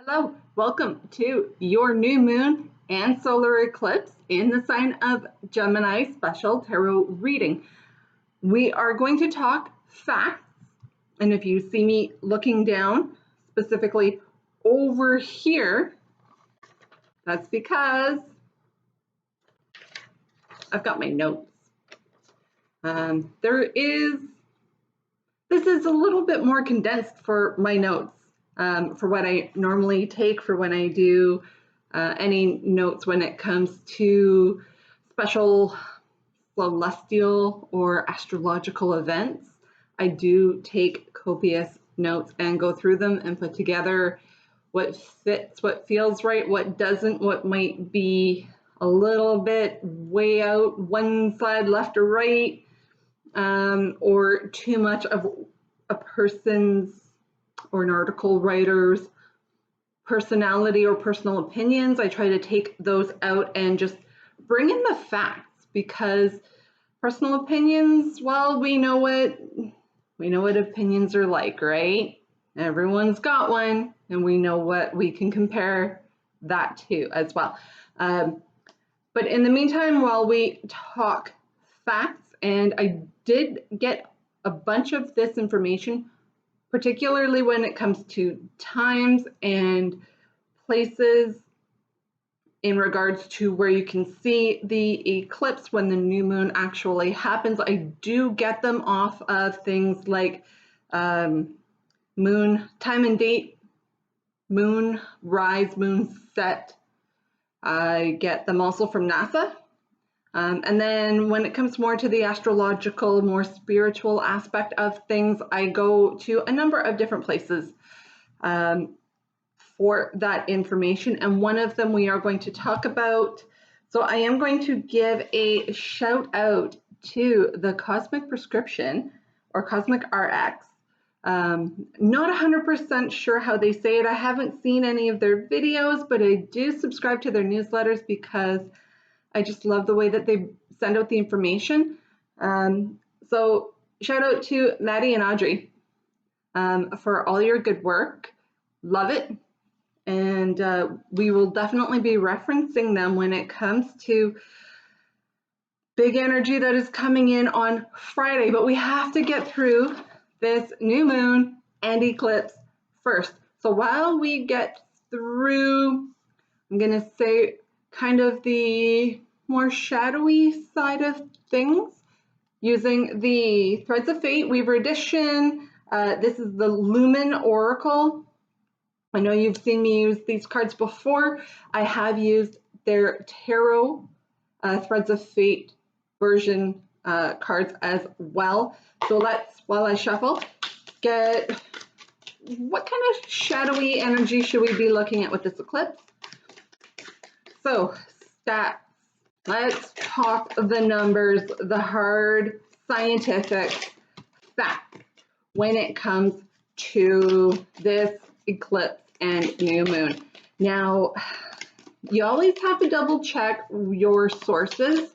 Hello, welcome to your new moon and solar eclipse in the sign of Gemini special tarot reading. We are going to talk facts, and if you see me looking down specifically over here, that's because I've got my notes. This is a little bit more condensed for my notes. For what I normally take for when I do any notes when it comes to special celestial or astrological events. I do take copious notes and go through them and put together what fits, what feels right, what doesn't, what might be a little bit way out one side left or right, or too much of a person's or an article writer's personality or personal opinions. I try to take those out and just bring in the facts, because personal opinions, well, we know what opinions are like, right? Everyone's got one, and we know what we can compare that to as well. But in the meantime, while we talk facts, and I did get a bunch of this information, particularly when it comes to times and places in regards to where you can see the eclipse when the new moon actually happens. I do get them off of things like moon time and date, moon rise, moon set. I get them also from NASA. And then when it comes more to the astrological, more spiritual aspect of things, I go to a number of different places for that information. And one of them we are going to talk about. So I am going to give a shout out to the Cosmic Prescription, or Cosmic RX. Not 100% sure how they say it. I haven't seen any of their videos, but I do subscribe to their newsletters because I just love the way that they send out the information. So shout out to Maddie and Audrey for all your good work. Love it. And we will definitely be referencing them when it comes to big energy that is coming in on Friday. But we have to get through this new moon and eclipse first. So while we get through, I'm going to say kind of the more shadowy side of things, using the Threads of Fate Weaver Edition. This is the Lumen Oracle. I know you've seen me use these cards before. I have used their Tarot Threads of Fate version cards as well. So let's, while I shuffle, get what kind of shadowy energy should we be looking at with this eclipse? So stats. Let's talk the numbers, the hard scientific fact when it comes to this eclipse and new moon. Now, you always have to double check your sources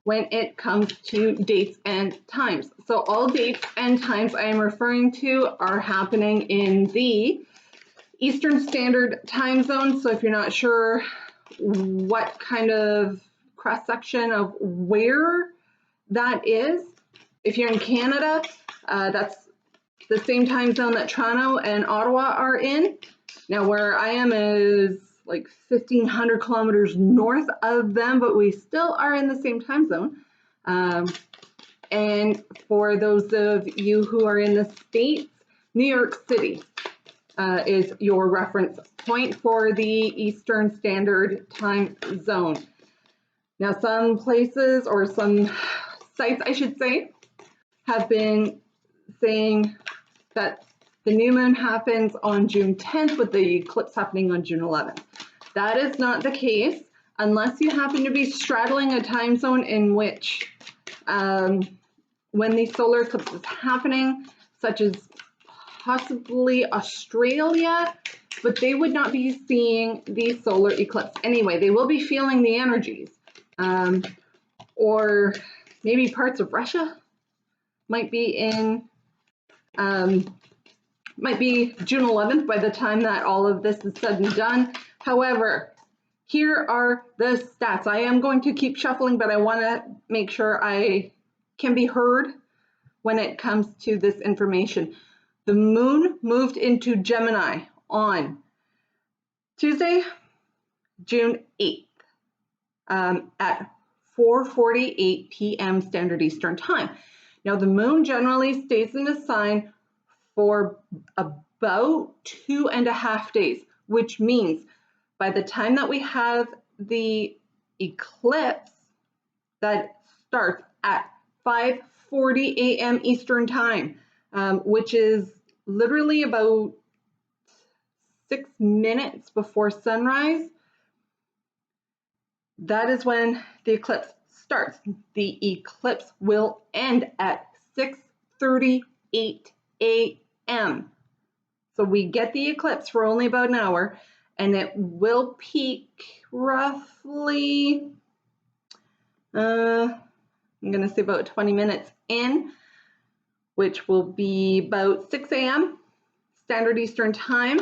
when it comes to dates and times. So all dates and times I am referring to are happening in the Eastern Standard Time Zone. So if you're not sure what kind of cross-section of where that is, if you're in Canada, that's the same time zone that Toronto and Ottawa are in. Now where I am is like 1,500 kilometers north of them, but we still are in the same time zone. And for those of you who are in the States, New York City is your reference point for the Eastern Standard Time Zone. Now, some places, or some sites, I should say, have been saying that the new moon happens on June 10th with the eclipse happening on June 11th. That is not the case unless you happen to be straddling a time zone in which when the solar eclipse is happening, such as possibly Australia, but they would not be seeing the solar eclipse anyway. They will be feeling the energies. Or maybe parts of Russia might be in might be June 11th by the time that all of this is said and done. However, here are the stats. I am going to keep shuffling, but I want to make sure I can be heard when it comes to this information. The moon moved into Gemini on Tuesday, June 8th at 4:48 p.m. Standard Eastern Time. Now, the moon generally stays in a sign for about 2.5 days, which means by the time that we have the eclipse that starts at 5:40 a.m. Eastern Time, which is literally about 6 minutes before sunrise, that is when the eclipse starts. The eclipse will end at 6:38 a.m. So we get the eclipse for only about an hour, and it will peak roughly, I'm going to say about 20 minutes in, which will be about 6 a.m. Standard Eastern Time.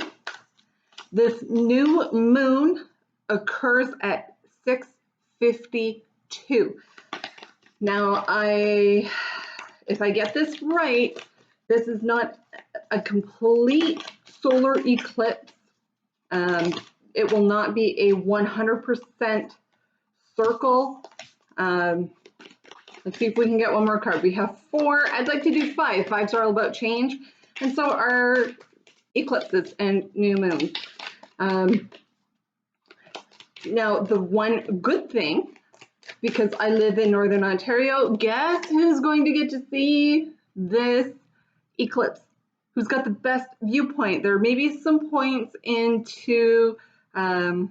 This new moon occurs at 6:52. Now, if I get this right, this is not a complete solar eclipse. It will not be a 100% circle. Let's see if we can get one more card. We have 4. I'd like to do 5. 5s are all about change, and so are eclipses and new moons. Now, the one good thing, because I live in Northern Ontario, guess who's going to get to see this eclipse? Who's got the best viewpoint? There may be some points into kind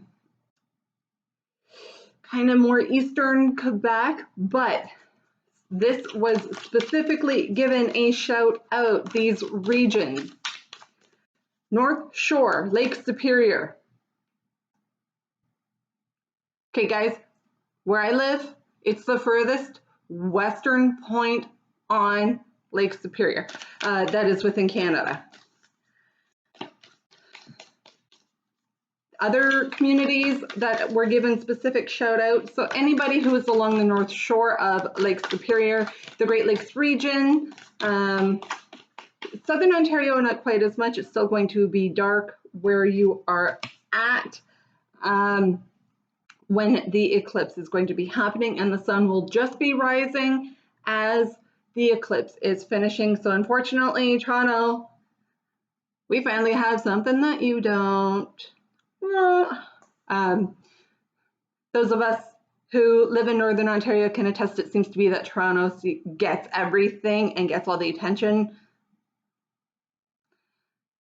of more eastern Quebec, but this was specifically given a shout out, these regions. North Shore, Lake Superior. Okay, guys, where I live, it's the furthest western point on Lake Superior. That is within Canada. Other communities that were given specific shout outs, so anybody who is along the north shore of Lake Superior, the Great Lakes region, Southern Ontario, not quite as much. It's still going to be dark where you are at when the eclipse is going to be happening, and the sun will just be rising as the eclipse is finishing. So unfortunately, Toronto, we finally have something that you don't. Those of us who live in Northern Ontario can attest it seems to be that Toronto gets everything and gets all the attention.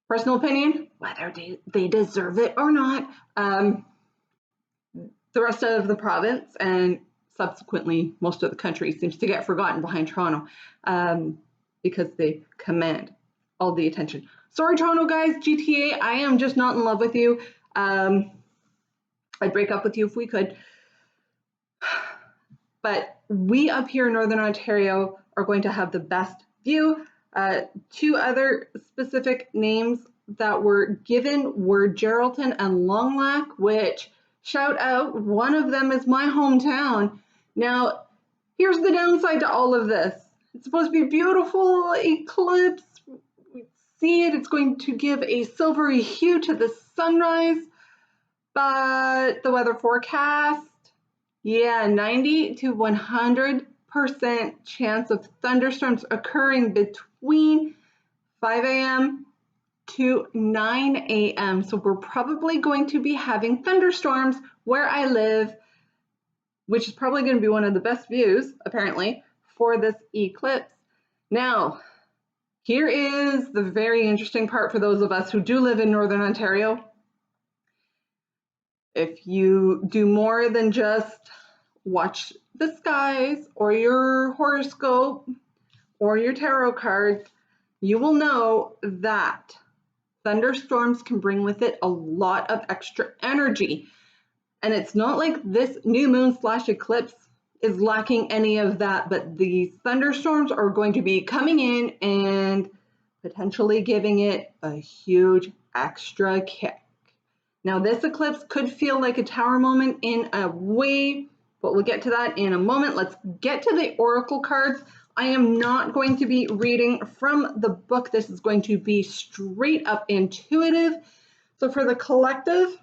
Personal opinion, whether they deserve it or not. The rest of the province and subsequently most of the country seems to get forgotten behind Toronto because they command all the attention. Sorry, Toronto guys, GTA, I am just not in love with you. I'd break up with you if we could. But we up here in Northern Ontario are going to have the best view. 2 other specific names that were given were Geraldton and Long Lac, which, shout out, one of them is my hometown. Now, here's the downside to all of this. It's supposed to be a beautiful eclipse. We see it. It's going to give a silvery hue to the sunrise. But the weather forecast, yeah, 90 to 100% chance of thunderstorms occurring between 5 a.m. to 9 a.m. So we're probably going to be having thunderstorms where I live, which is probably going to be one of the best views, apparently, for this eclipse. Now, here is the very interesting part for those of us who do live in Northern Ontario. If you do more than just watch the skies or your horoscope or your tarot cards, you will know that thunderstorms can bring with it a lot of extra energy. And it's not like this new moon / eclipse is lacking any of that, but these thunderstorms are going to be coming in and potentially giving it a huge extra kick. Now, this eclipse could feel like a tower moment in a way, but we'll get to that in a moment. Let's get to the oracle cards. I am not going to be reading from the book. This is going to be straight up intuitive. So for the collective,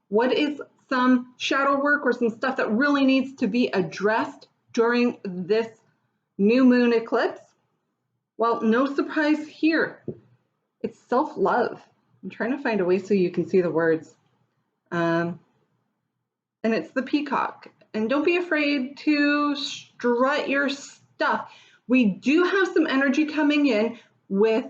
what is some shadow work or some stuff that really needs to be addressed during this new moon eclipse? Well, no surprise here. It's self-love. I'm trying to find a way so you can see the words. And it's the peacock. And don't be afraid to strut your stuff. We do have some energy coming in with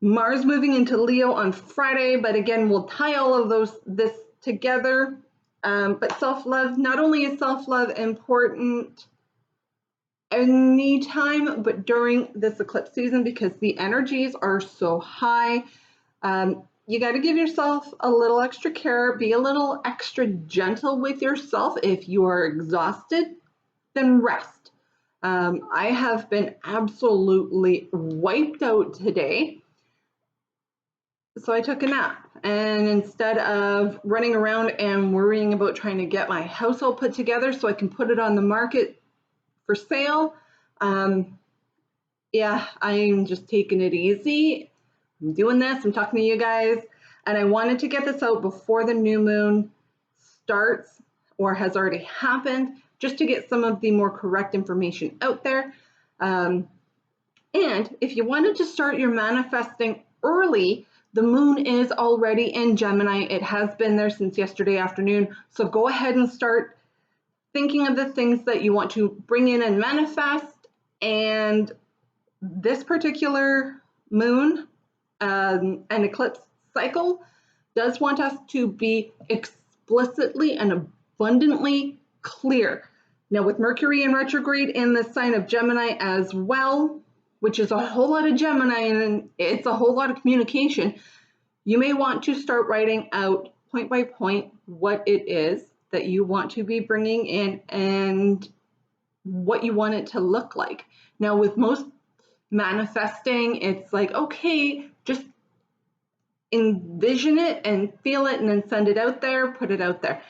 Mars moving into Leo on Friday, but again, we'll tie all of this together. But self-love, not only is self-love important anytime, but during this eclipse season, because the energies are so high. You got to give yourself a little extra care, be a little extra gentle with yourself. If you are exhausted, then rest. I have been absolutely wiped out today. So I took a nap, and instead of running around and worrying about trying to get my household put together so I can put it on the market for sale, yeah, I'm just taking it easy. I'm doing this, I'm talking to you guys, and I wanted to get this out before the new moon starts or has already happened, just to get some of the more correct information out there. And if you wanted to start your manifesting early, the moon is already in Gemini. It has been there since yesterday afternoon. So go ahead and start thinking of the things that you want to bring in and manifest. And this particular moon, an eclipse cycle, does want us to be explicitly and abundantly clear. Now, with Mercury in retrograde in the sign of Gemini as well, which is a whole lot of Gemini and it's a whole lot of communication, you may want to start writing out point by point what it is that you want to be bringing in and what you want it to look like. Now, with most manifesting, it's like, okay, just envision it and feel it and then send it out there, put it out there.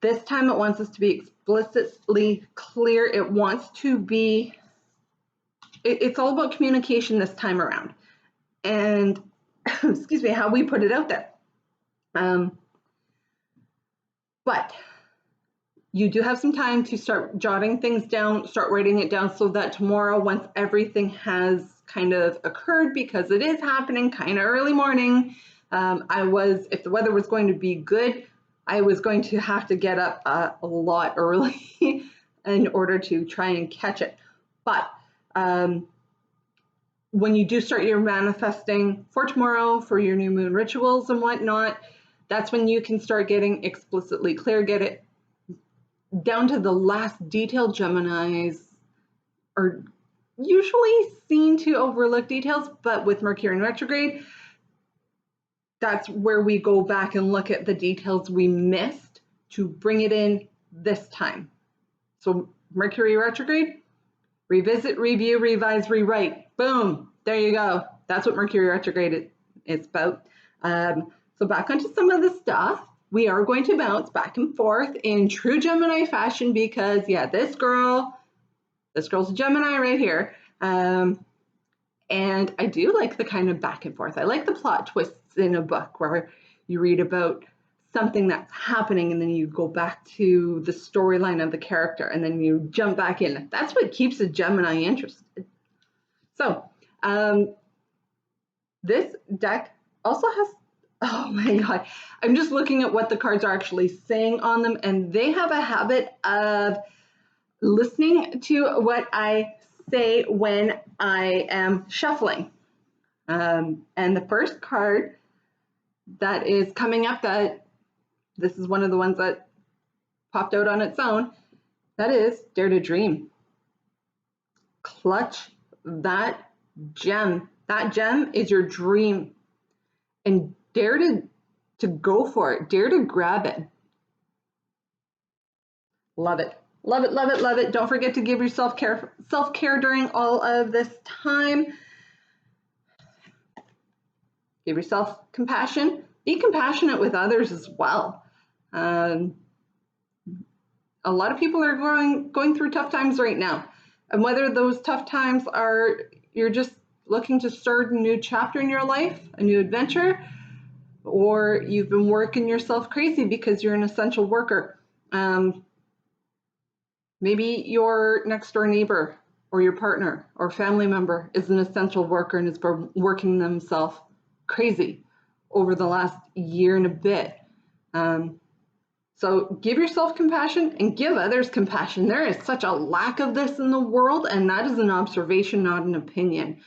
This time it wants us to be explicitly clear. It wants to be, it's all about communication this time around. And excuse me, how we put it out there. But you do have some time to start jotting things down, start writing it down, so that tomorrow, once everything has kind of occurred, because it is happening kind of early morning, if the weather was going to be good, I was going to have to get up a lot early in order to try and catch it. But when you do start your manifesting for tomorrow, for your new moon rituals and whatnot, that's when you can start getting explicitly clear, get it down to the last detail. Geminis are usually seen to overlook details, but with Mercury in retrograde, that's where we go back and look at the details we missed to bring it in this time. So Mercury retrograde, revisit, review, revise, rewrite. Boom, there you go. That's what Mercury retrograde is about. So back onto some of the stuff. We are going to bounce back and forth in true Gemini fashion because, yeah, this girl's a Gemini right here. And I do like the kind of back and forth. I like the plot twists in a book where you read about something that's happening and then you go back to the storyline of the character and then you jump back in. That's what keeps a Gemini interested. So this deck also has, oh my God, I'm just looking at what the cards are actually saying on them, and they have a habit of listening to what I say when I am shuffling. And the first card that is coming up, that this is one of the ones that popped out on its own, that is Dare to Dream. Clutch that gem. That gem is your dream. And dare to go for it. Dare to grab it. Love it. Love it, love it, love it. Don't forget to give yourself self-care during all of this time. Give yourself compassion. Be compassionate with others as well. A lot of people are going through tough times right now. And whether those tough times are you're just looking to start a new chapter in your life, a new adventure, or you've been working yourself crazy because you're an essential worker. Maybe your next door neighbor or your partner or family member is an essential worker and is working themselves crazy over the last year and a bit. So give yourself compassion and give others compassion. There is such a lack of this in the world, and that is an observation, not an opinion.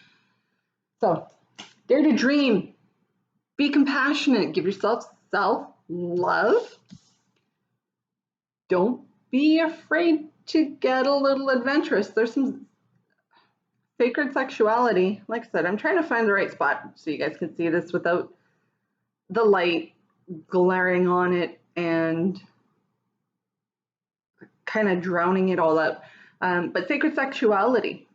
So dare to dream. Be compassionate. Give yourself self-love. Don't be afraid to get a little adventurous. There's some sacred sexuality. Like I said, I'm trying to find the right spot so you guys can see this without the light glaring on it and kind of drowning it all out. But sacred sexuality.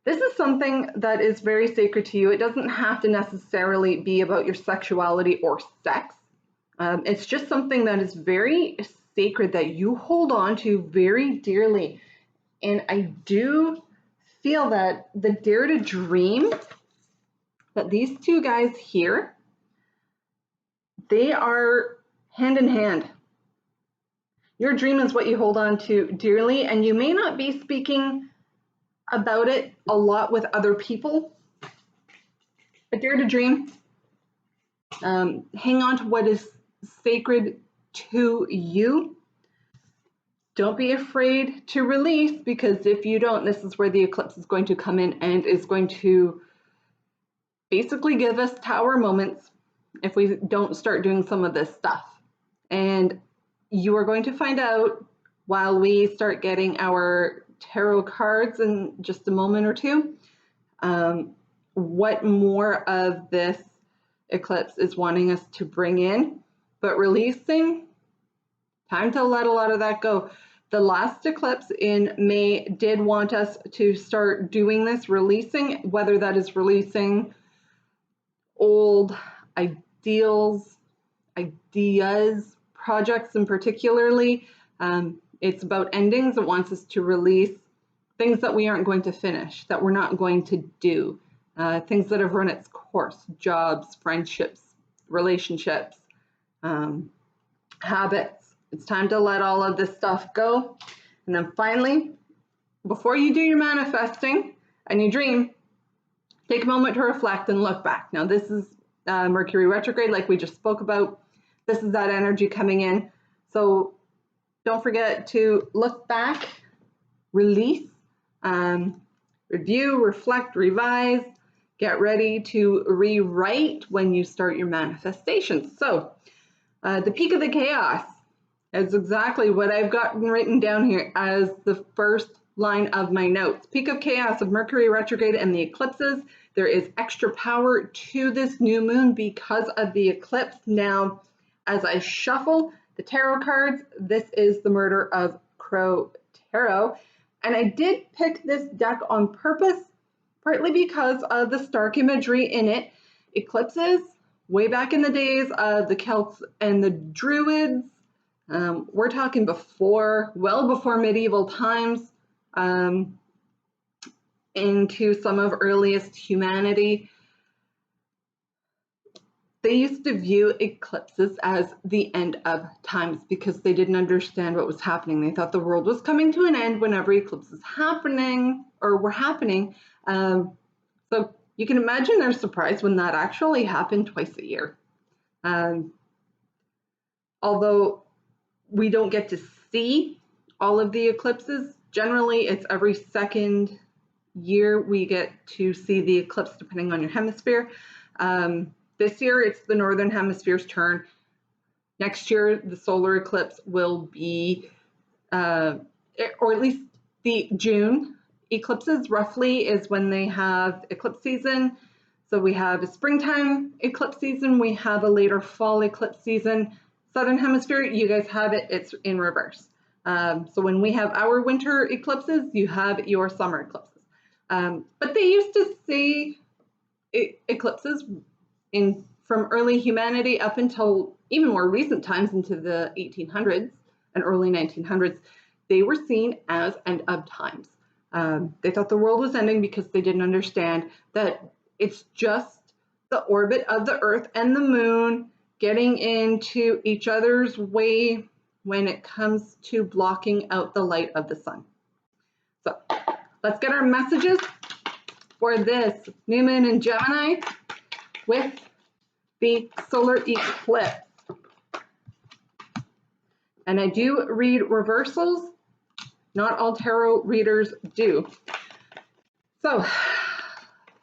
This is something that is very sacred to you. It doesn't have to necessarily be about your sexuality or sex. It's just something that is very sacred that you hold on to very dearly. And I do feel that the dare to dream, that these two guys here, they are hand in hand. Your dream is what you hold on to dearly, and you may not be speaking about it a lot with other people, but dare to dream. Hang on to what is sacred to you. Don't be afraid to release, because if you don't, this is where the eclipse is going to come in and is going to basically give us tower moments if we don't start doing some of this stuff. And you are going to find out while we start getting our tarot cards in just a moment or two, what more of this eclipse is wanting us to bring in. But releasing, time to let a lot of that go. The last eclipse in May did want us to start doing this, releasing, whether that is releasing old ideals, ideas, projects in particularly. It's about endings. It wants us to release things that we aren't going to finish, that we're not going to do, things that have run its course, jobs, friendships, relationships, habits. It's time to let all of this stuff go. And then finally, before you do your manifesting and you dream, take a moment to reflect and look back. Now, this is Mercury retrograde, like we just spoke about. This is that energy coming in. So don't forget to look back, release, review, reflect, revise, get ready to rewrite when you start your manifestations. So the peak of the chaos is exactly what I've gotten written down here as the first line of my notes. Peak of chaos of Mercury retrograde and the eclipses. There is extra power to this new moon because of the eclipse. Now, as I shuffle the tarot cards, this is the Murder of Crow Tarot. And I did pick this deck on purpose, partly because of the stark imagery in it. Eclipses, way back in the days of the Celts and the Druids. We're talking before, well before medieval times, into some of earliest humanity. They used to view eclipses as the end of times because they didn't understand what was happening. They thought the world was coming to an end whenever eclipses happening or were happening. So you can imagine their surprise when that actually happened twice a year. Although we don't get to see all of the eclipses, generally it's every second year we get to see the eclipse depending on your hemisphere. This year, it's the Northern Hemisphere's turn. Next year, the solar eclipse will be, or at least the June eclipses roughly is when they have eclipse season. So we have a springtime eclipse season. We have a later fall eclipse season. Southern Hemisphere, you guys have it. It's in reverse. So when we have our winter eclipses, you have your summer eclipses. But they used to see eclipses in from early humanity up until even more recent times into the 1800s and early 1900s, they were seen as end of times. They thought the world was ending because they didn't understand that it's just the orbit of the Earth and the Moon getting into each other's way when it comes to blocking out the light of the sun. So let's get our messages for this new moon in Gemini with the solar eclipse. And I do read reversals. Not all tarot readers do. So,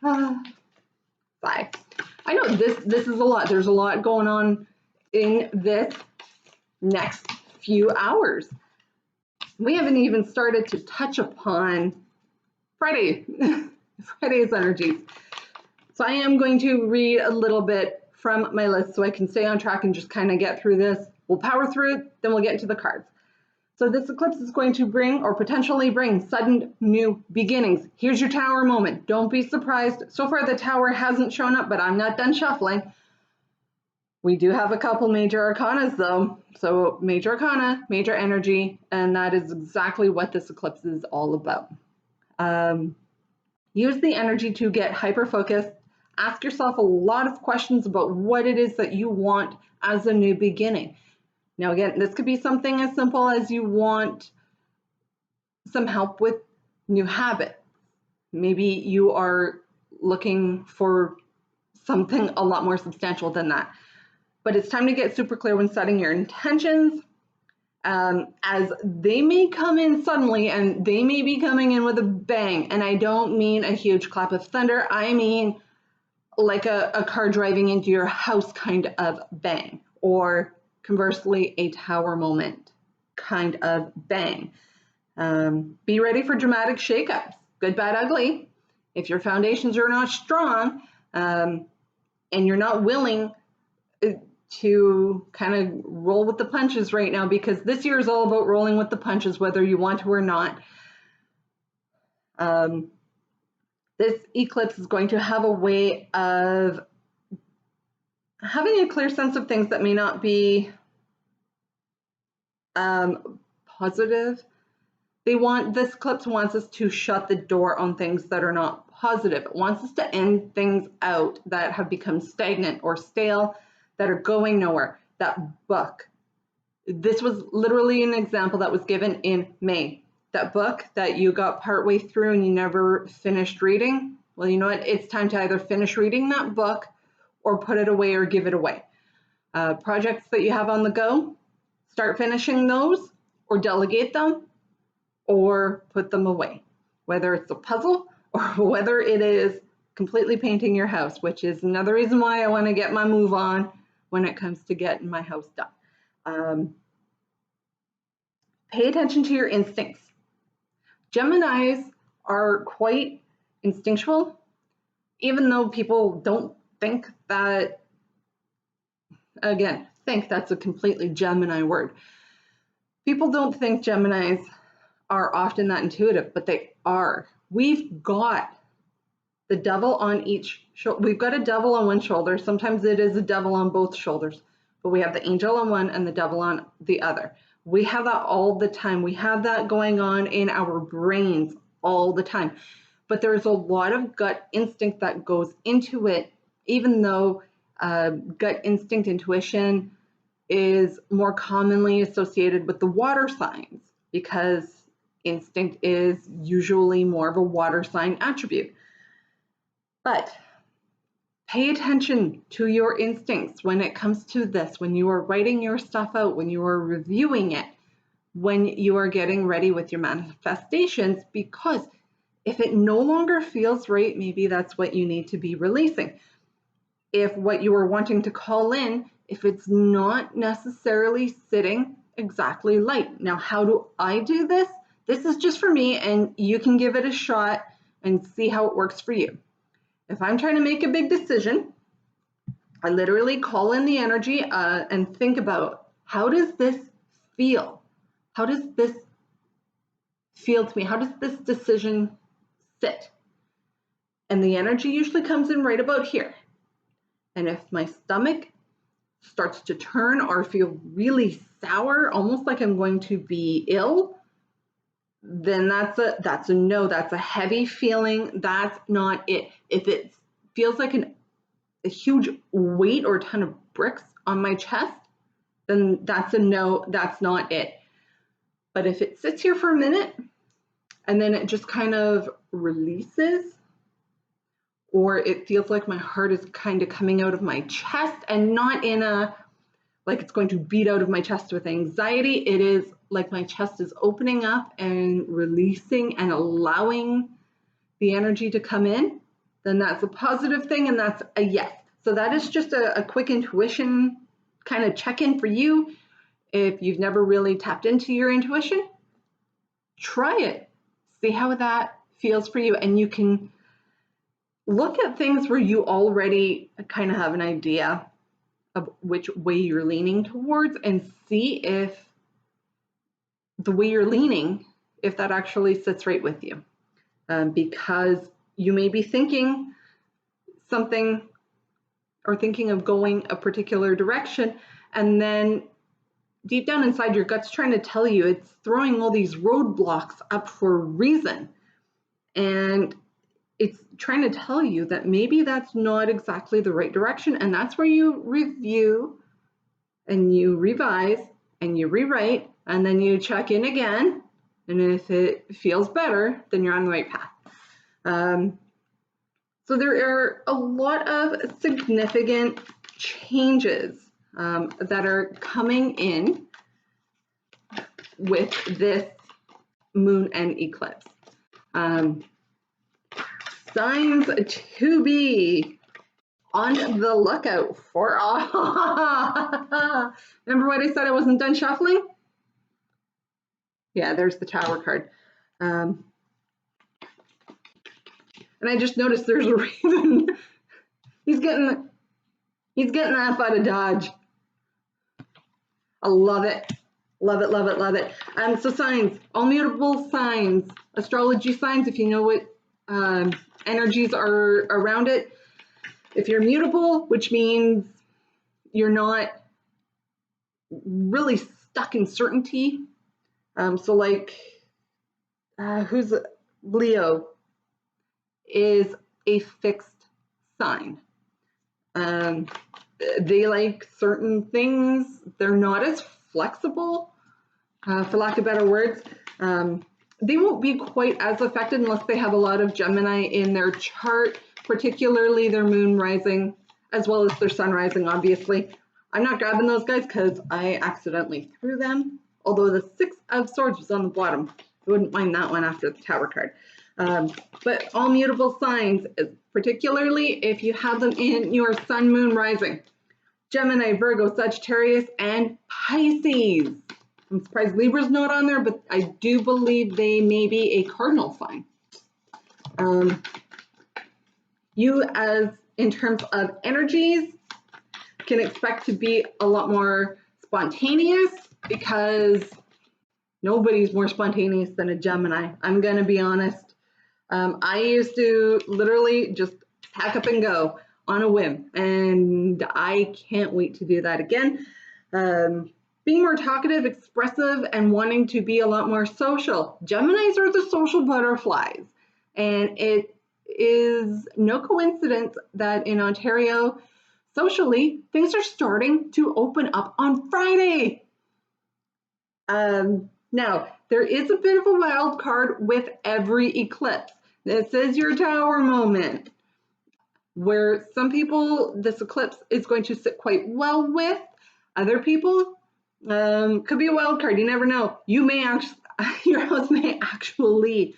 sigh. I know this is a lot. There's a lot going on in this next few hours. We haven't even started to touch upon Friday's energies. So I am going to read a little bit from my list so I can stay on track and just kind of get through this. We'll power through it, then we'll get into the cards. So this eclipse is going to bring or potentially bring sudden new beginnings. Here's your tower moment. Don't be surprised. So far the tower hasn't shown up, but I'm not done shuffling. We do have a couple major arcanas though. So major arcana, major energy, and that is exactly what this eclipse is all about. Use the energy to get hyper-focused. Ask yourself a lot of questions about what it is that you want as a new beginning. Now again, this could be something as simple as you want some help with new habits. Maybe you are looking for something a lot more substantial than that. But it's time to get super clear when setting your intentions, as they may come in suddenly and they may be coming in with a bang. And I don't mean a huge clap of thunder. I mean like a car driving into your house kind of bang, or conversely, a tower moment kind of bang. Be ready for dramatic shakeups, good, bad, ugly. If your foundations are not strong and you're not willing to kind of roll with the punches right now, because this year is all about rolling with the punches, whether you want to or not. This eclipse is going to have a way of having a clear sense of things that may not be positive. This eclipse wants us to shut the door on things that are not positive. It wants us to end things out that have become stagnant or stale, that are going nowhere. That book. This was literally an example that was given in May. That book that you got partway through and you never finished reading. Well, you know what? It's time to either finish reading that book or put it away or give it away. Projects that you have on the go, start finishing those or delegate them or put them away. Whether it's a puzzle or whether it is completely painting your house, which is another reason why I want to get my move on when it comes to getting my house done. Pay attention to your instincts. Geminis are quite instinctual, even though people don't think that, again, think that's a completely Gemini word. People don't think Geminis are often that intuitive, but they are. We've got the devil on each shoulder. We've got a devil on one shoulder. Sometimes it is a devil on both shoulders, but we have the angel on one and the devil on the other. We have that all the time. We have that going on in our brains all the time. But there's a lot of gut instinct that goes into it, even though gut instinct intuition is more commonly associated with the water signs, because instinct is usually more of a water sign attribute. But pay attention to your instincts when it comes to this, when you are writing your stuff out, when you are reviewing it, when you are getting ready with your manifestations, because if it no longer feels right, maybe that's what you need to be releasing. If what you are wanting to call in, if it's not necessarily sitting exactly light. Now, how do I do this? This is just for me, and you can give it a shot and see how it works for you. If I'm trying to make a big decision, I literally call in the energy and think about, how does this feel? How does this feel to me? How does this decision sit? And the energy usually comes in right about here. And if my stomach starts to turn or feel really sour, almost like I'm going to be ill, then that's a no. That's a heavy feeling. That's not it. If it feels like a huge weight or a ton of bricks on my chest, then that's a no. That's not it. But if it sits here for a minute and then it just kind of releases, or it feels like my heart is kind of coming out of my chest, and not in a like it's going to beat out of my chest with anxiety. It is like my chest is opening up and releasing and allowing the energy to come in, then that's a positive thing, and that's a yes. So that is just a quick intuition kind of check-in for you. If you've never really tapped into your intuition, try it. See how that feels for you, and you can look at things where you already kind of have an idea of which way you're leaning towards, and see if the way you're leaning, if that actually sits right with you. Because you may be thinking something or thinking of going a particular direction, and then deep down inside your gut's trying to tell you, it's throwing all these roadblocks up for a reason. And it's trying to tell you that maybe that's not exactly the right direction. And that's where you review and you revise and you rewrite, and then you check in again. And if it feels better, then you're on the right path. So there are a lot of significant changes that are coming in with this moon and eclipse. Signs to be on the lookout for. Remember what I said I wasn't done shuffling? Yeah, there's the Tower card. And I just noticed there's a Raven. He's getting that out of Dodge. I love it. Love it, love it, love it. So signs, all mutable signs, astrology signs, if you know what energies are around it. If you're mutable, which means you're not really stuck in certainty. So like, who's Leo is a fixed sign. They like certain things. They're not as flexible, for lack of better words. They won't be quite as affected unless they have a lot of Gemini in their chart, particularly their moon rising, as well as their sun rising, obviously. I'm not grabbing those guys because I accidentally threw them, although the Six of Swords was on the bottom. I wouldn't mind that one after the Tower card. But all mutable signs, particularly if you have them in your sun, moon, rising. Gemini, Virgo, Sagittarius, and Pisces. I'm surprised Libra's not on there, but I do believe they may be a cardinal sign. You, as in terms of energies, can expect to be a lot more spontaneous, because nobody's more spontaneous than a Gemini. I'm going to be honest. I used to literally just pack up and go on a whim, and I can't wait to do that again. Being more talkative, expressive, and wanting to be a lot more social. Geminis are the social butterflies, and it is no coincidence that in Ontario, socially, things are starting to open up on Friday. Now, there is a bit of a wild card with every eclipse. This is your Tower moment, where some people this eclipse is going to sit quite well with. Other people, could be a wild card. You never know. You may actually, your house may actually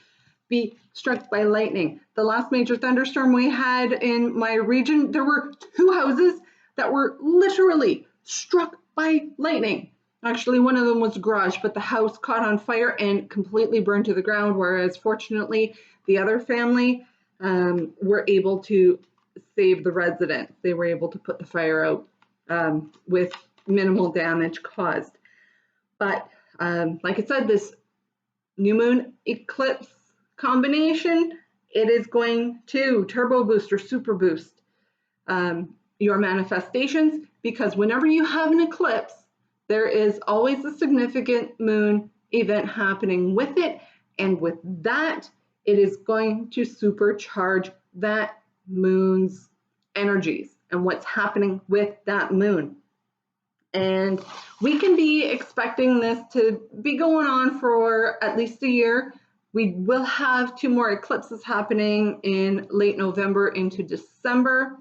be struck by lightning. The last major thunderstorm we had in my region, there were 2 houses that were literally struck by lightning. Actually, one of them was a garage, but the house caught on fire and completely burned to the ground, whereas fortunately, the other family were able to save the residents. They were able to put the fire out with minimal damage caused. But like I said, this new moon eclipse combination, it is going to turbo boost or super boost your manifestations, because whenever you have an eclipse, there is always a significant moon event happening with it. And with that, it is going to supercharge that moon's energies and what's happening with that moon. And we can be expecting this to be going on for at least a year. We will have 2 more eclipses happening in late November into December.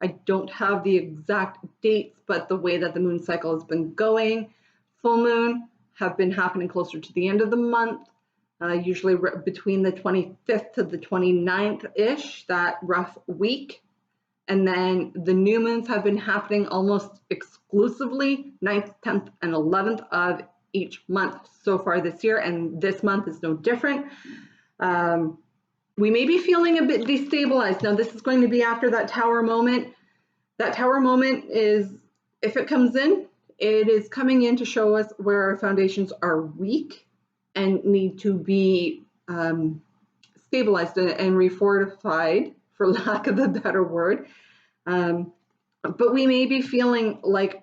I don't have the exact dates, but the way that the moon cycle has been going, full moon have been happening closer to the end of the month, usually between the 25th to the 29th-ish, that rough week. And then the new moons have been happening almost exclusively 9th, 10th, and 11th of each month so far this year, and this month is no different. We may be feeling a bit destabilized. Now, this is going to be after that tower moment. That tower moment is, if it comes in, it is coming in to show us where our foundations are weak and need to be stabilized and refortified, for lack of a better word. But we may be feeling like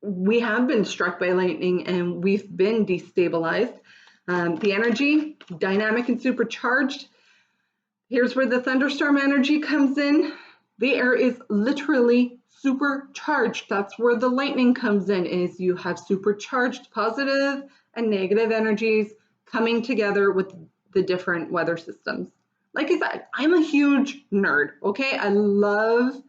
we have been struck by lightning and we've been destabilized. The energy, dynamic and supercharged. Here's where the thunderstorm energy comes in. The air is literally supercharged. That's where the lightning comes in, is you have supercharged positive and negative energies coming together with the different weather systems. Like I said, I'm a huge nerd, okay? I love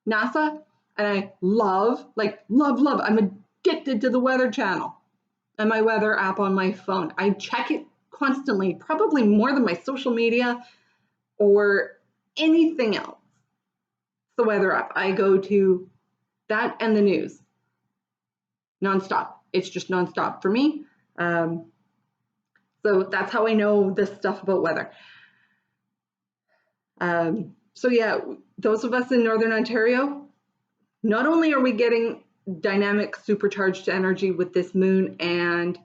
NASA and I love, I'm addicted to the Weather Channel and my weather app on my phone. I check it constantly, probably more than my social media or anything else. The weather app. I go to that and the news nonstop. It's just nonstop for me. So that's how I know this stuff about weather. So yeah, those of us in Northern Ontario, not only are we getting dynamic supercharged energy with this moon and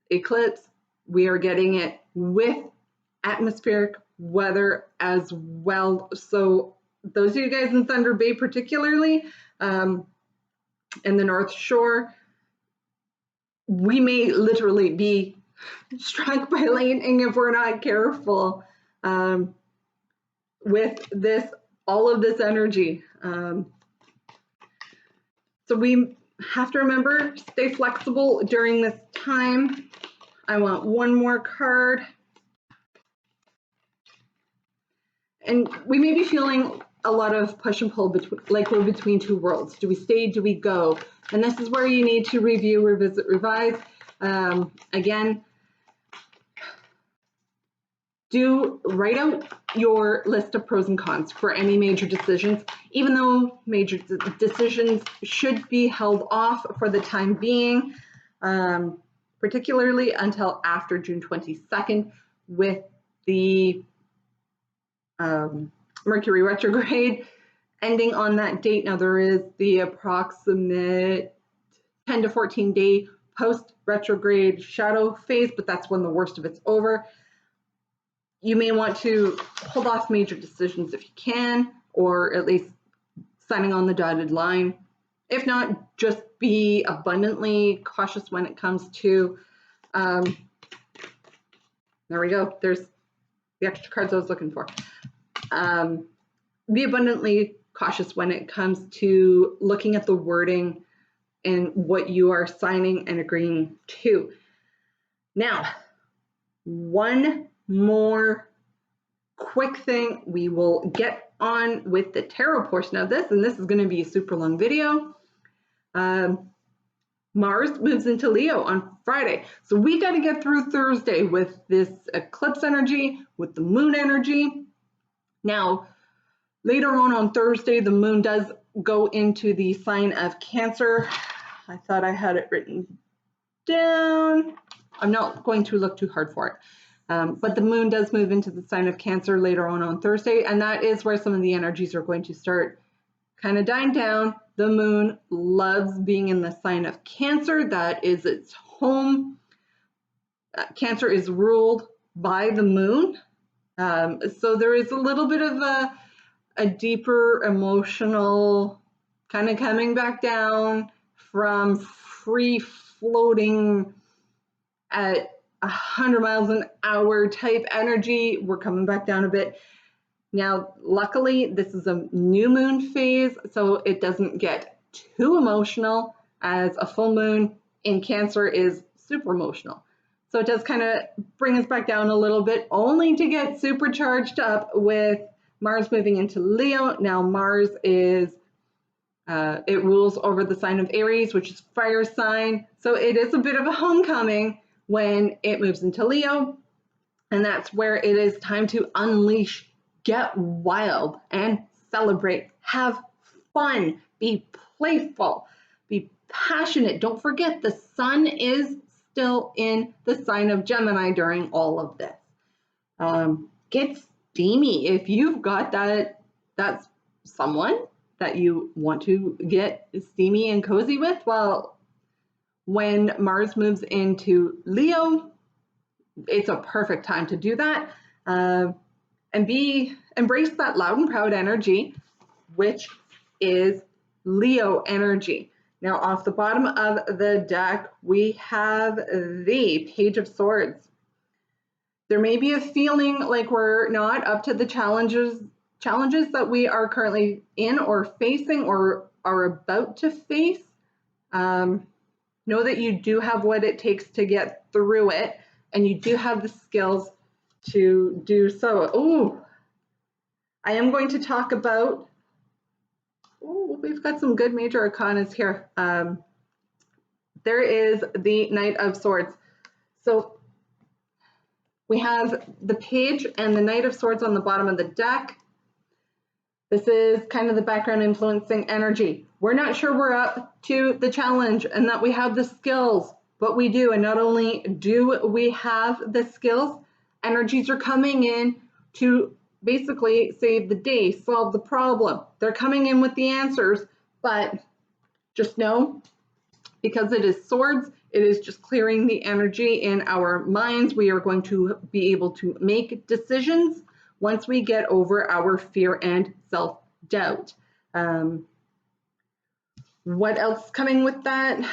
eclipse, we are getting it with atmospheric weather as well. So those of you guys in Thunder Bay particularly, in the North Shore, we may literally be struck by lightning if we're not careful with this, all of this energy. So we have to remember, stay flexible during this time. I want one more card. And we may be feeling a lot of push and pull, like we're between 2 worlds. Do we stay? Do we go? And this is where you need to review, revisit, revise. Again, write out your list of pros and cons for any major decisions, even though major decisions should be held off for the time being, particularly until after June 22nd with the Mercury retrograde ending on that date. Now there is the approximate 10 to 14 day post retrograde shadow phase, but that's when the worst of it's over. You may want to hold off major decisions if you can, or at least signing on the dotted line. If not, just be abundantly cautious when it comes to, there we go, there's the extra cards I was looking for. Be abundantly cautious when it comes to looking at the wording and what you are signing and agreeing to. Now, one more quick thing. We will get on with the tarot portion of this, and this is going to be a super long video. Mars moves into Leo on Friday. So we got to get through Thursday with this eclipse energy, with the moon energy. Now, later on Thursday, the moon does go into the sign of Cancer. I thought I had it written down. I'm not going to look too hard for it. But the moon does move into the sign of Cancer later on Thursday, and that is where some of the energies are going to start kind of dying down. The moon loves being in the sign of Cancer. That is its home. Cancer is ruled by the moon. So there is a little bit of a deeper emotional kind of coming back down from free floating at 100 miles an hour type energy. We're coming back down a bit. Now, luckily, this is a new moon phase, so it doesn't get too emotional, as a full moon in Cancer is super emotional. So it does kind of bring us back down a little bit, only to get supercharged up with Mars moving into Leo. Now, Mars is, it rules over the sign of Aries, which is fire sign. So it is a bit of a homecoming when it moves into Leo. And that's where it is time to unleash, get wild, and celebrate. Have fun, be playful, be passionate. Don't forget, the sun is still in the sign of Gemini during all of this. Get steamy. If you've got that's someone that you want to get steamy and cozy with, well, when Mars moves into Leo, it's a perfect time to do that, and embrace that loud and proud energy, which is Leo energy. Now, off the bottom of the deck, we have the Page of Swords. There may be a feeling like we're not up to the challenges that we are currently in or facing or are about to face. Know that you do have what it takes to get through it, and you do have the skills to do so. Oh, I am going to talk about, we've got some good major arcanas here. There is the Knight of Swords. So we have the Page and the Knight of Swords on the bottom of the deck. This is kind of the background influencing energy. We're not sure we're up to the challenge and that we have the skills, but we do. And not only do we have the skills, energies are coming in to basically save the day, solve the problem. They're coming in with the answers, but just know, because it is swords, it is just clearing the energy in our minds. We are going to be able to make decisions once we get over our fear and self-doubt. What else coming with that?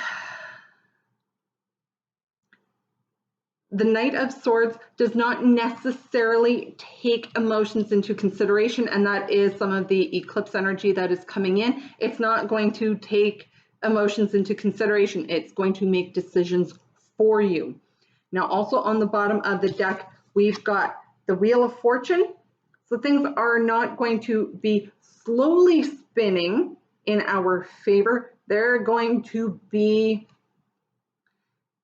The Knight of Swords does not necessarily take emotions into consideration, and that is some of the eclipse energy that is coming in. It's not going to take emotions into consideration. It's going to make decisions for you. Now, also on the bottom of the deck, we've got the Wheel of Fortune. So things are not going to be slowly spinning in our favor. They're going to be,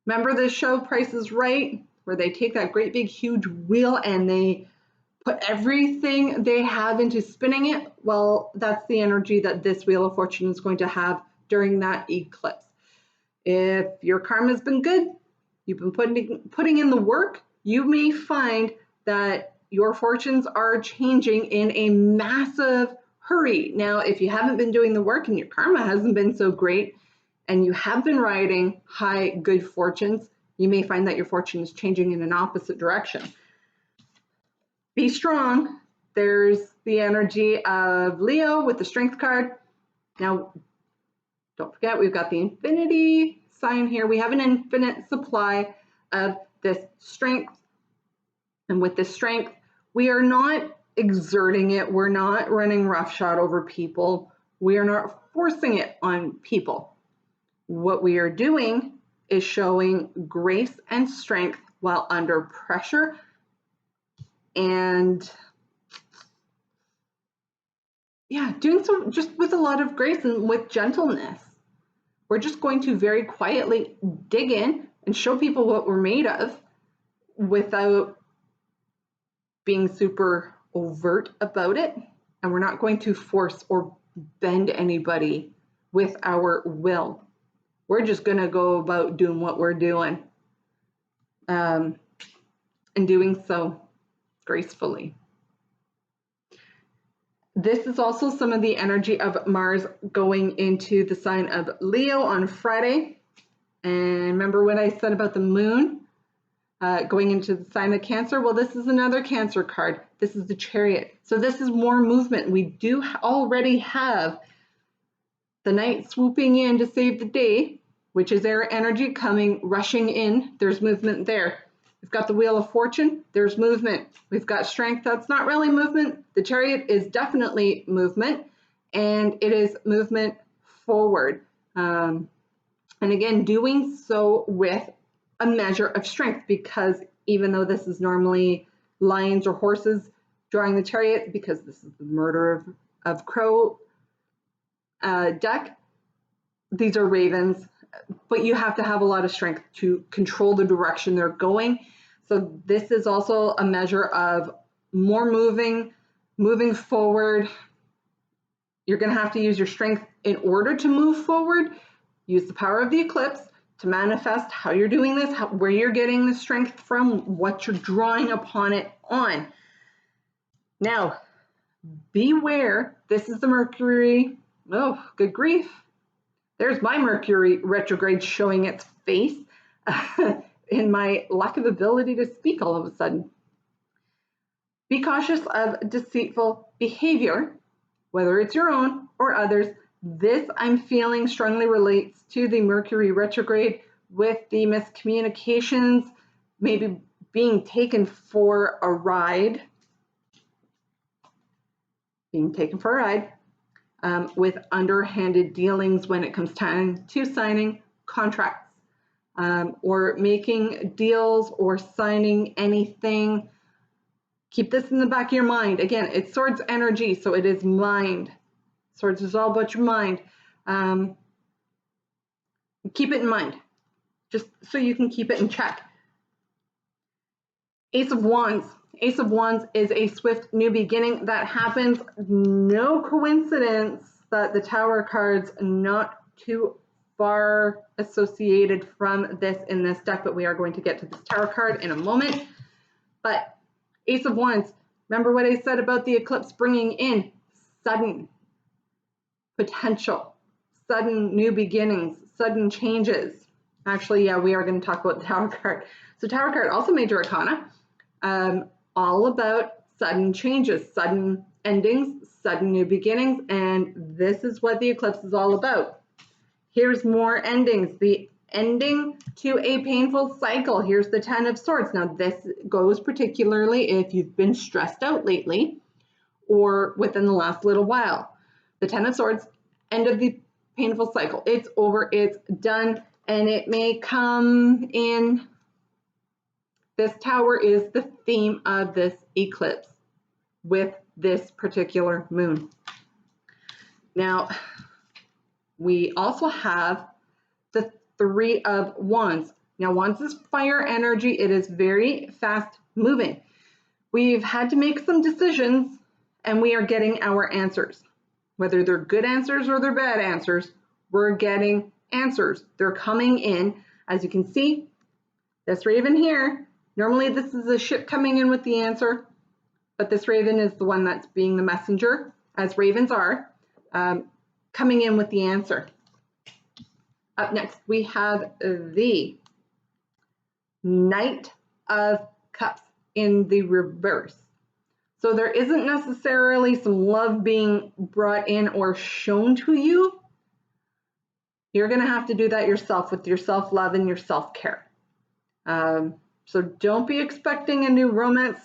remember the show Price is Right, where they take that great big huge wheel and they put everything they have into spinning it? Well, that's the energy that this Wheel of Fortune is going to have during that eclipse. If your karma's been good, you've been putting in the work, you may find that your fortunes are changing in a massive hurry. Now, if you haven't been doing the work and your karma hasn't been so great, and you have been riding high good fortunes, you may find that your fortune is changing in an opposite direction. Be strong. There's the energy of Leo with the Strength card. Now, don't forget, we've got the infinity sign here. We have an infinite supply of this strength. And with this strength, we are not exerting it. We're not running roughshod over people. We are not forcing it on people. What we are doing is showing grace and strength while under pressure, and doing so just with a lot of grace and with gentleness. We're just going to very quietly dig in and show people what we're made of without being super overt about it. And we're not going to force or bend anybody with our will. We're just going to go about doing what we're doing, and doing so gracefully. This is also some of the energy of Mars going into the sign of Leo on Friday. And remember what I said about the moon going into the sign of Cancer? Well, this is another Cancer card. This is the Chariot. So this is more movement. We do already have the Knight swooping in to save the day, which is air energy coming, rushing in. There's movement there. We've got the Wheel of Fortune. There's movement. We've got Strength. That's not really movement. The Chariot is definitely movement, and it is movement forward. And again, doing so with a measure of strength, because even though this is normally lions or horses drawing the Chariot, because this is the Murder of Crow deck, these are ravens, but you have to have a lot of strength to control the direction they're going. So this is also a measure of more moving forward. You're going to have to use your strength in order to move forward. Use the power of the eclipse to manifest how you're doing this, where you're getting the strength from, what you're drawing upon it on. Now, beware, this is the Mercury, oh, good grief. There's my Mercury retrograde showing its face in my lack of ability to speak all of a sudden. Be cautious of deceitful behavior, whether it's your own or others. This, I'm feeling, strongly relates to the Mercury retrograde with the miscommunications, maybe being taken for a ride, with underhanded dealings when it comes time to signing contracts, or making deals or signing anything. Keep this in the back of your mind. Again, it's Swords energy, so it is mind. Swords is all about your mind. Keep it in mind, just so you can keep it in check. Ace of Wands. Ace of Wands is a swift new beginning that happens. No coincidence that the Tower cards not too far associated from this in this deck, but we are going to get to this Tower card in a moment. But Ace of Wands, remember what I said about the eclipse bringing in sudden potential, sudden new beginnings, sudden changes. Actually, yeah, we are going to talk about the Tower card. So Tower card, also major arcana, all about sudden changes, sudden endings, sudden new beginnings, and this is what the eclipse is all about. Here's more endings, the ending to a painful cycle. Here's the Ten of Swords. Now this goes particularly if you've been stressed out lately or within the last little while. The Ten of Swords, end of the painful cycle. It's over, it's done, and it may come in. This Tower is the theme of this eclipse with this particular moon. Now, we also have the Three of Wands. Now, Wands is fire energy. It is very fast moving. We've had to make some decisions, and we are getting our answers. Whether they're good answers or they're bad answers, we're getting answers. They're coming in. As you can see, this raven here, normally this is a ship coming in with the answer, but this raven is the one that's being the messenger, as ravens are, coming in with the answer. Up next, we have the Knight of Cups in the reverse. So there isn't necessarily some love being brought in or shown to you. You're going to have to do that yourself with your self-love and your self-care. So don't be expecting a new romance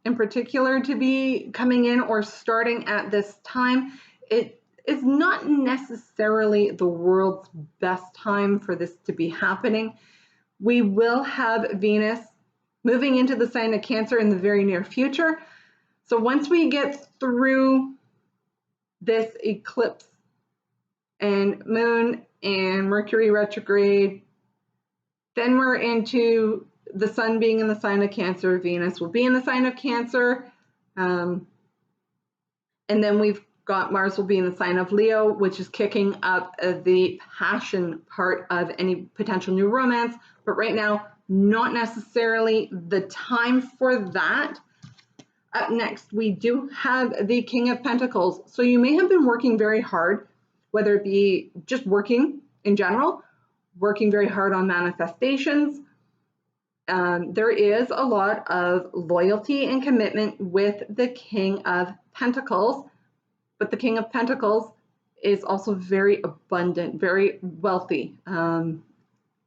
in particular to be coming in or starting at this time. It is not necessarily the world's best time for this to be happening. We will have Venus moving into the sign of Cancer in the very near future. So once we get through this eclipse and moon and Mercury retrograde, then we're into the sun being in the sign of Cancer. Venus will be in the sign of Cancer. And then we've got Mars will be in the sign of Leo, which is kicking up the passion part of any potential new romance. But right now, not necessarily the time for that. Up next, we do have the King of Pentacles. So you may have been working very hard, whether it be just working in general, working very hard on manifestations. There is a lot of loyalty and commitment with the King of Pentacles, but the King of Pentacles is also very abundant, very wealthy,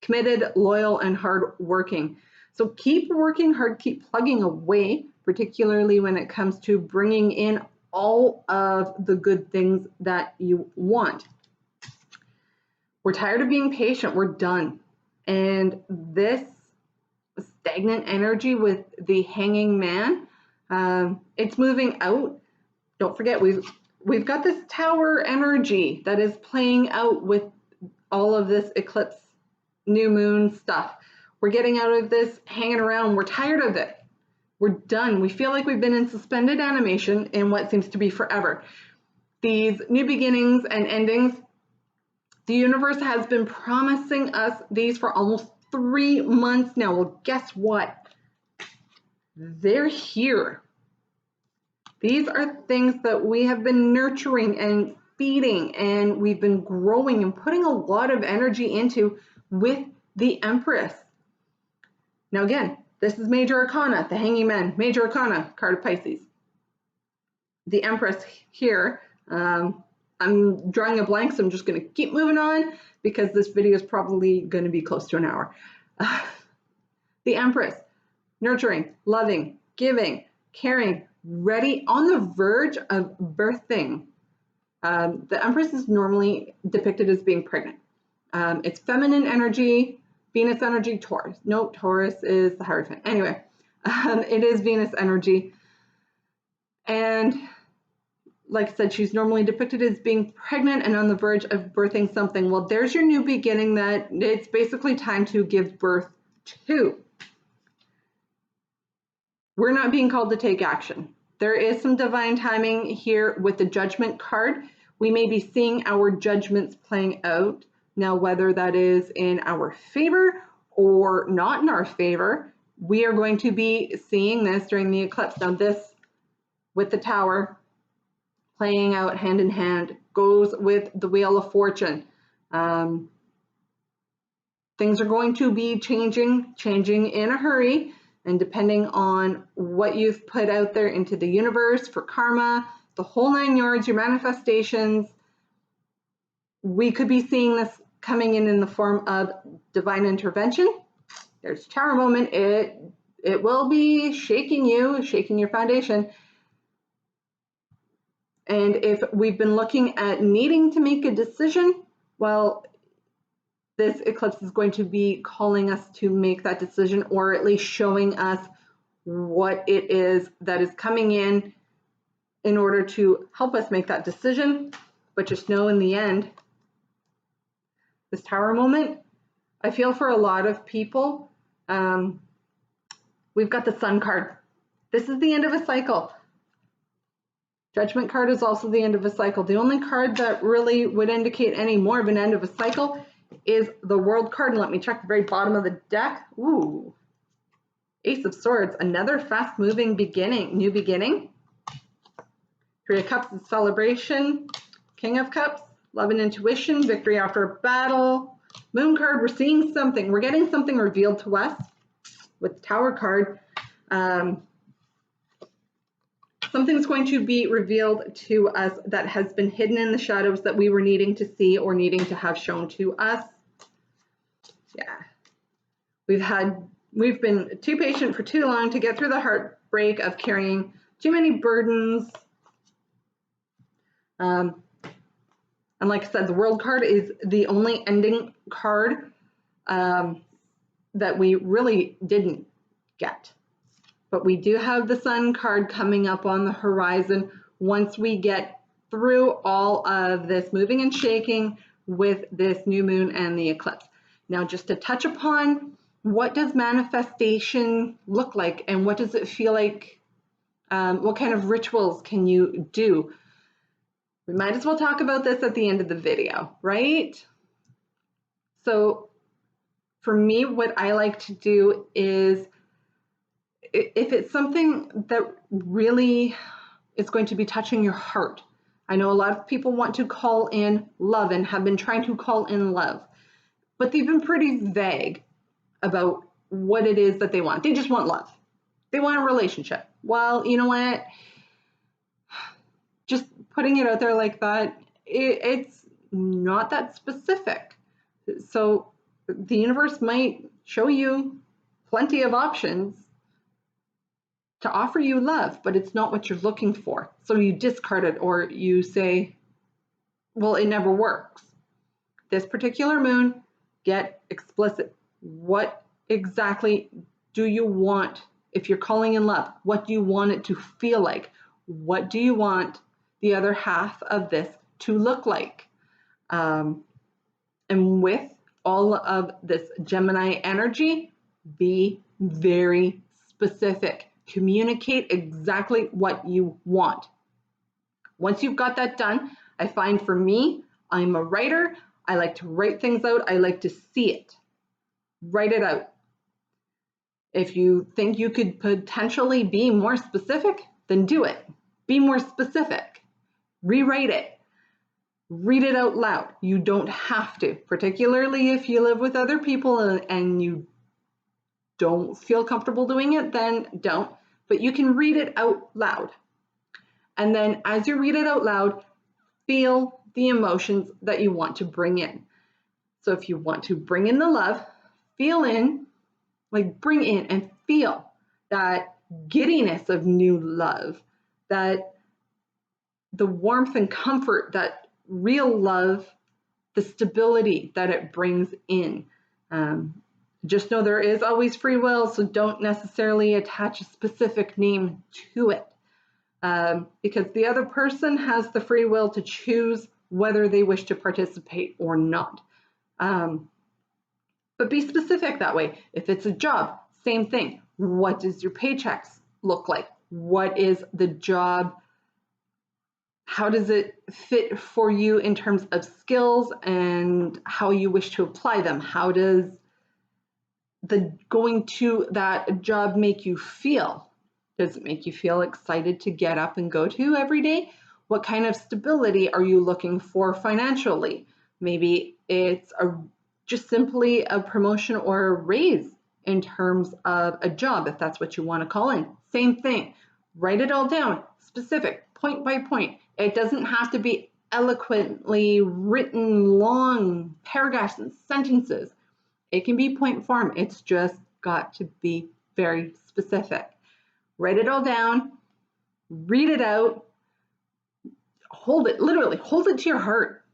committed, loyal, and hardworking. So keep working hard, keep plugging away, particularly when it comes to bringing in all of the good things that you want. We're tired of being patient. We're done. And this stagnant energy with the hanging man, it's moving out. Don't forget, we've got this tower energy that is playing out with all of this eclipse, new moon stuff. We're getting out of this hanging around. We're tired of it. We're done. We feel like we've been in suspended animation in what seems to be forever. These new beginnings and endings, the universe has been promising us these for almost 3 months now. Well, guess what? They're here. These are things that we have been nurturing and feeding, and we've been growing and putting a lot of energy into with the Empress. Now again, this is Major Arcana, the Hanging Man, Major Arcana, card of Pisces. The Empress here, I'm drawing a blank, so I'm just going to keep moving on because this video is probably going to be close to an hour. The Empress, nurturing, loving, giving, caring, ready, on the verge of birthing. The Empress is normally depicted as being pregnant. It's feminine energy, Venus energy, Taurus. No, Taurus is the Hierophant. Anyway, it is Venus energy. And like I said, she's normally depicted as being pregnant and on the verge of birthing something. Well, there's your new beginning that it's basically time to give birth to. We're not being called to take action. There is some divine timing here with the Judgment card. We may be seeing our judgments playing out. Now, whether that is in our favor or not in our favor, we are going to be seeing this during the eclipse. Now, this with the Tower playing out hand in hand goes with the Wheel of Fortune. Things are going to be changing in a hurry, and depending on what you've put out there into the universe for karma, the whole 9 yards, your manifestations, we could be seeing this coming in the form of divine intervention. There's a Tower moment. It will be shaking you, shaking your foundation. And if we've been looking at needing to make a decision, well, this eclipse is going to be calling us to make that decision, or at least showing us what it is that is coming in order to help us make that decision. But just know in the end, this Tower moment, I feel for a lot of people, we've got the Sun card. This is the end of a cycle. Judgment card is also the end of a cycle. The only card that really would indicate any more of an end of a cycle is the World card. And let me check the very bottom of the deck. Ooh, Ace of Swords, another fast-moving beginning, new beginning. Three of Cups is celebration. King of Cups, love and intuition, victory after a battle. Moon card, we're seeing something. We're getting something revealed to us with the Tower card. Something's going to be revealed to us that has been hidden in the shadows that we were needing to see or needing to have shown to us. Yeah. We've been too patient for too long to get through the heartbreak of carrying too many burdens. And like I said, the World card is the only ending card that we really didn't get. But we do have the Sun card coming up on the horizon once we get through all of this moving and shaking with this new moon and the eclipse. Now, just to touch upon, what does manifestation look like, and what does it feel like? What kind of rituals can you do? We might as well talk about this at the end of the video, right? So for me, what I like to do is, if it's something that really is going to be touching your heart, I know a lot of people want to call in love and have been trying to call in love, but they've been pretty vague about what it is that they want. They just want love. They want a relationship. Well, you know what? Just putting it out there like that, it's not that specific. So the universe might show you plenty of options to offer you love, but it's not what you're looking for. So you discard it, or you say, well, it never works. This particular moon, get explicit. What exactly do you want? If you're calling in love, what do you want it to feel like? What do you want the other half of this to look like? And with all of this Gemini energy, be very specific. Communicate exactly what you want. Once you've got that done, I find for me, I'm a writer. I like to write things out. I like to see it. Write it out. If you think you could potentially be more specific, then do it. Be more specific. Rewrite it. Read it out loud. You don't have to, particularly if you live with other people and you don't feel comfortable doing it, then don't. But you can read it out loud. And then as you read it out loud, feel the emotions that you want to bring in. So if you want to bring in the love, bring in and feel that giddiness of new love, that the warmth and comfort, that real love, the stability that it brings in. Just know there is always free will, so don't necessarily attach a specific name to it, because the other person has the free will to choose whether they wish to participate or not. But be specific that way. If it's a job, same thing. What does your paychecks look like? What is the job? How does it fit for you in terms of skills and how you wish to apply them? How does the going to that job make you feel? Does it make you feel excited to get up and go to every day? What kind of stability are you looking for financially? Maybe it's just simply a promotion or a raise in terms of a job, if that's what you want to call in. Same thing. Write it all down, specific, point by point. It doesn't have to be eloquently written, long paragraphs and sentences. It can be point form. It's just got to be very specific. Write it all down, read it out, hold it, literally hold it to your heart.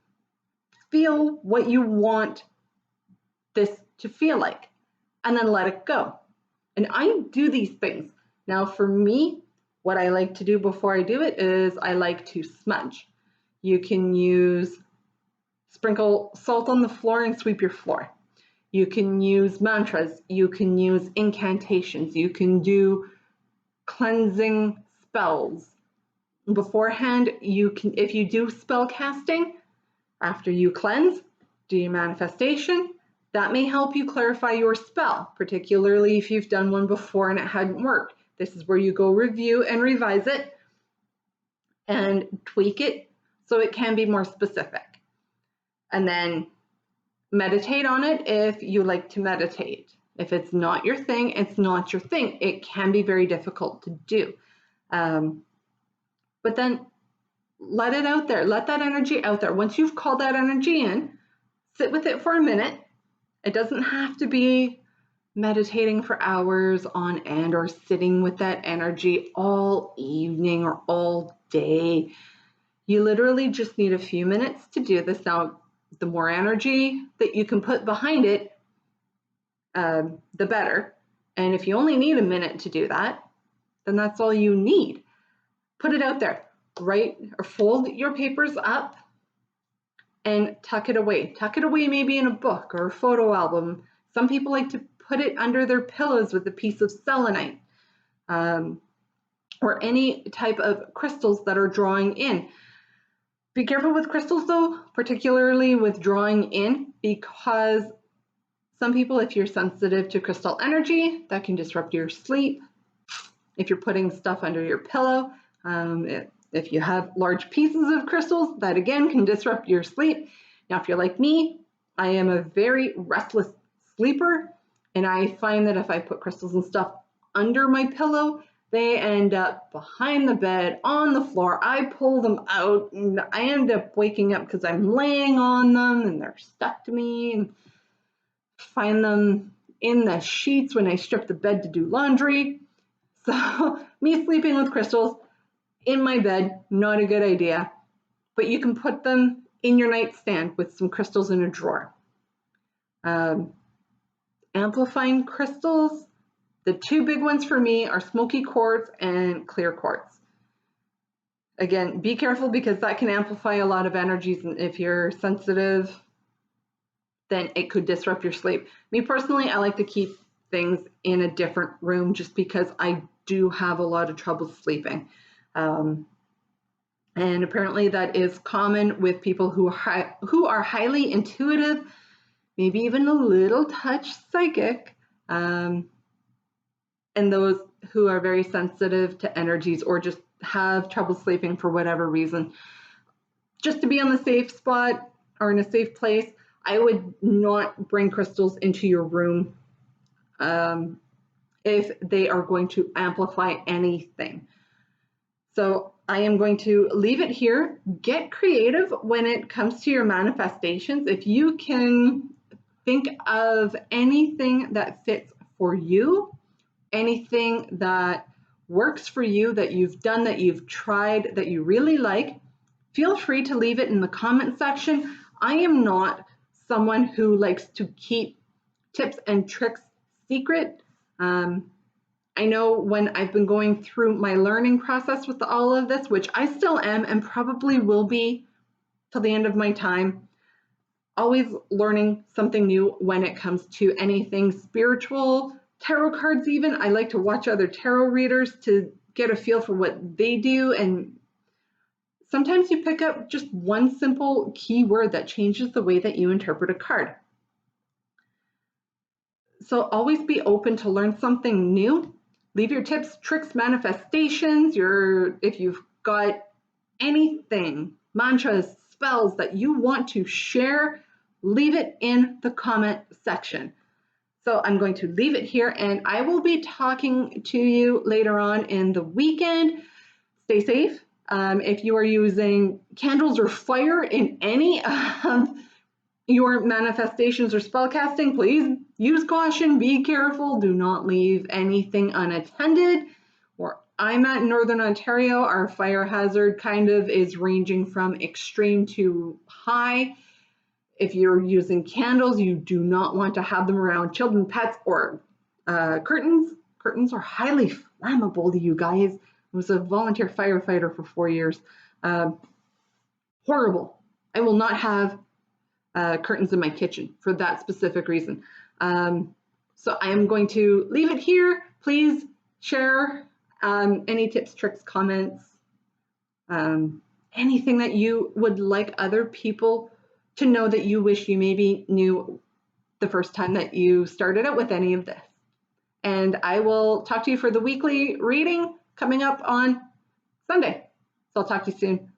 Feel what you want this to feel like, and then let it go. And I do these things. Now for me, what I like to do before I do it is I like to smudge. You can sprinkle salt on the floor and sweep your floor. You can use mantras. You can use incantations. You can do cleansing spells. Beforehand, if you do spell casting, after you cleanse, do your manifestation. That may help you clarify your spell, particularly if you've done one before and it hadn't worked. This is where you go review and revise it and tweak it so it can be more specific. And then meditate on it if you like to meditate. If it's not your thing, it's not your thing. It can be very difficult to do. But then let it out there. Let that energy out there. Once you've called that energy in, sit with it for a minute. It doesn't have to be meditating for hours on end or sitting with that energy all evening or all day. You literally just need a few minutes to do this. Now, the more energy that you can put behind it, the better. And if you only need a minute to do that, then that's all you need. Put it out there. Write or fold your papers up and tuck it away. Tuck it away maybe in a book or a photo album. Some people like to put it under their pillows with a piece of selenite, or any type of crystals that are drawing in. Be careful with crystals though, particularly with drawing in, because some people, if you're sensitive to crystal energy, that can disrupt your sleep. If you're putting stuff under your pillow, if you have large pieces of crystals, that again can disrupt your sleep. Now, if you're like me, I am a very restless sleeper, and I find that if I put crystals and stuff under my pillow, They end up behind the bed on the floor. I pull them out and I end up waking up because I'm laying on them and they're stuck to me, and find them in the sheets when I strip the bed to do laundry. So me sleeping with crystals in my bed, not a good idea. But you can put them in your nightstand with some crystals in a drawer. Amplifying crystals, the two big ones for me are smoky quartz and clear quartz. Again, be careful because that can amplify a lot of energies, and if you're sensitive, then it could disrupt your sleep. Me personally, I like to keep things in a different room just because I do have a lot of trouble sleeping. And apparently that is common with people who are highly intuitive, maybe even a little touch psychic, and those who are very sensitive to energies or just have trouble sleeping for whatever reason. Just to be on the safe spot or in a safe place, I would not bring crystals into your room if they are going to amplify anything. So I am going to leave it here. Get creative when it comes to your manifestations. If you can think of anything that fits for you, anything that works for you, that you've done, that you've tried, that you really like, feel free to leave it in the comment section. I am not someone who likes to keep tips and tricks secret. I know when I've been going through my learning process with all of this, which I still am and probably will be till the end of my time, always learning something new when it comes to anything spiritual, tarot cards even. I like to watch other tarot readers to get a feel for what they do, and sometimes you pick up just one simple keyword that changes the way that you interpret a card. So always be open to learn something new. Leave your tips, tricks, manifestations, if you've got anything, mantras, spells that you want to share, leave it in the comment section. So I'm going to leave it here, and I will be talking to you later on in the weekend. Stay safe. If you are using candles or fire in any of your manifestations or spell casting, please use caution, be careful, do not leave anything unattended. Where I'm at in Northern Ontario, our fire hazard kind of is ranging from extreme to high. If you're using candles, you do not want to have them around children, pets, or curtains. Curtains are highly flammable, you guys. I was a volunteer firefighter for 4 years. Horrible. I will not have curtains in my kitchen for that specific reason. So I am going to leave it here. Please share any tips, tricks, comments, anything that you would like other people to know that you wish you maybe knew the first time that you started out with any of this. And I will talk to you for the weekly reading coming up on Sunday. So I'll talk to you soon.